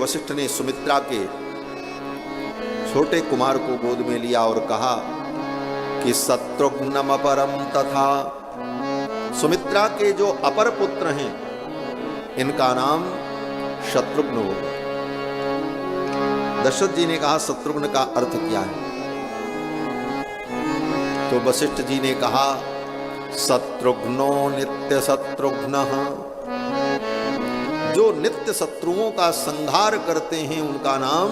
वशिष्ठ ने सुमित्रा के छोटे कुमार को गोद में लिया और कहा कि शत्रुघ्नम अपरम तथा। सुमित्रा के जो अपर पुत्र हैं इनका नाम शत्रुघ्न होगा। दशरथ जी ने कहा शत्रुघ्न का अर्थ क्या है? तो वशिष्ठ जी ने कहा शत्रुघ्नो नित्य शत्रुघ्नः, जो नित्य शत्रुओं का संहार करते हैं उनका नाम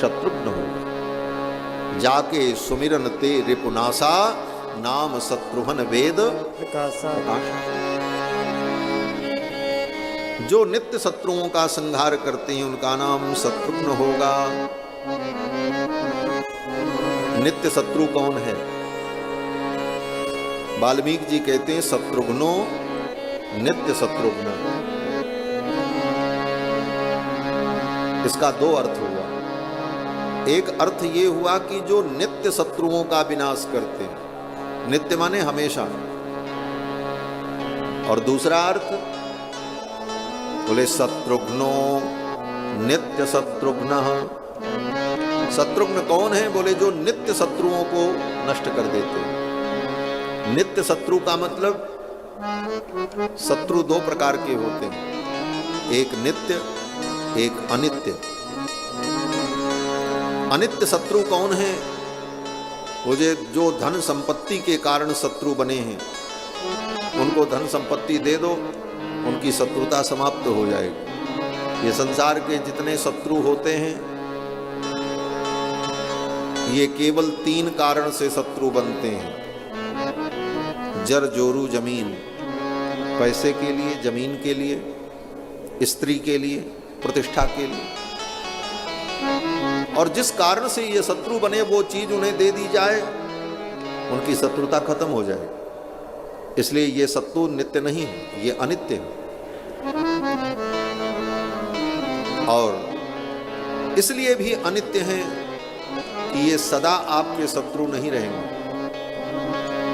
शत्रुघ्न होगा। जाके सुमिरन ते रिपुनासा, नाम शत्रुघ्न वेद प्रकाशा। जो नित्य शत्रुओं का संहार करते हैं उनका नाम शत्रुघ्न होगा। नित्य शत्रु कौन है? वाल्मीकि जी कहते हैं शत्रुघ्नो नित्य शत्रुघ्न। इसका दो अर्थ हुआ। एक अर्थ ये हुआ कि जो नित्य शत्रुओं का विनाश करते हैं, नित्य माने हमेशा, और दूसरा अर्थ बोले शत्रुघ्नो नित्य शत्रुघ्न। शत्रुघ्न कौन है? बोले जो नित्य शत्रुओं को नष्ट कर देते हैं। नित्य शत्रु का मतलब शत्रु दो प्रकार के होते हैं, एक नित्य एक अनित्य। अनित्य शत्रु कौन है? वो जो धन संपत्ति के कारण शत्रु बने हैं, उनको धन संपत्ति दे दो, उनकी शत्रुता समाप्त हो जाएगी। ये संसार के जितने शत्रु होते हैं ये केवल तीन कारण से शत्रु बनते हैं। जर जोरू जमीन, पैसे के लिए, जमीन के लिए, स्त्री के लिए, प्रतिष्ठा के लिए। और जिस कारण से ये शत्रु बने वो चीज उन्हें दे दी जाए, उनकी शत्रुता खत्म हो जाए। इसलिए ये शत्रु नित्य नहीं है, ये अनित्य है। और इसलिए भी अनित्य हैं कि ये सदा आपके शत्रु नहीं रहेंगे।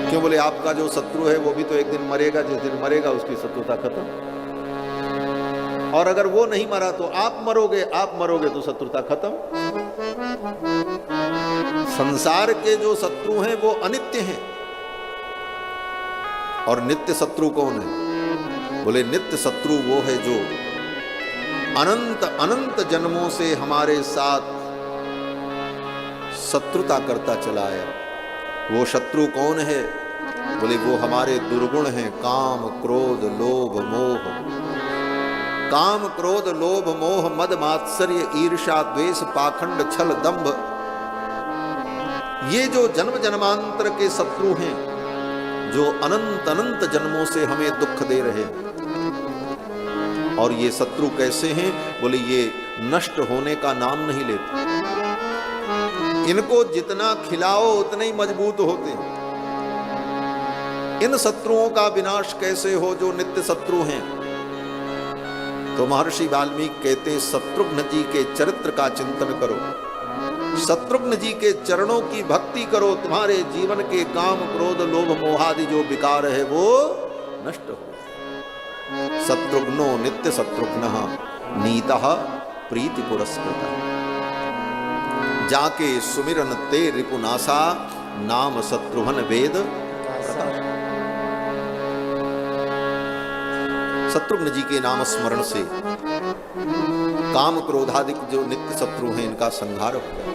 क्यों? बोले आपका जो शत्रु है वो भी तो एक दिन मरेगा, जिस दिन मरेगा उसकी शत्रुता खत्म। और अगर वो नहीं मरा तो आप मरोगे, आप मरोगे तो शत्रुता खत्म। संसार के जो शत्रु हैं वो अनित्य हैं। और नित्य शत्रु कौन है? बोले नित्य शत्रु वो है जो अनंत अनंत जन्मों से हमारे साथ शत्रुता करता चला आया। वो शत्रु कौन है? बोले वो हमारे दुर्गुण हैं, काम क्रोध लोभ मोह। काम क्रोध लोभ मोह मद मात्सर्य ईर्ष्या द्वेष पाखंड छल दंभ, ये जो जन्म जन्मांतर के शत्रु हैं, जो अनंत अनंत जन्मों से हमें दुख दे रहे हैं। और ये शत्रु कैसे हैं? बोले ये नष्ट होने का नाम नहीं लेते। इनको जितना खिलाओ उतने ही मजबूत होते हैं। इन शत्रुओं का विनाश कैसे हो जो नित्य शत्रु हैं? तो महर्षि वाल्मीकि कहते शत्रुघ्न जी के चरित्र का चिंतन करो, शत्रुघ्न जी के चरणों की भक्ति करो, तुम्हारे जीवन के काम क्रोध लोभ मोहादि जो विकार है वो नष्ट हो। शत्रुघ्नो नित्य शत्रुघ्नः नीतः प्रीति पुरस्कृतः। जाके सुमिरन ते रिपुनासा, नाम शत्रुघ्न वेद। शत्रुघ्न जी के नाम स्मरण से काम क्रोधादि जो नित्य शत्रु हैं इनका संहार हो गया।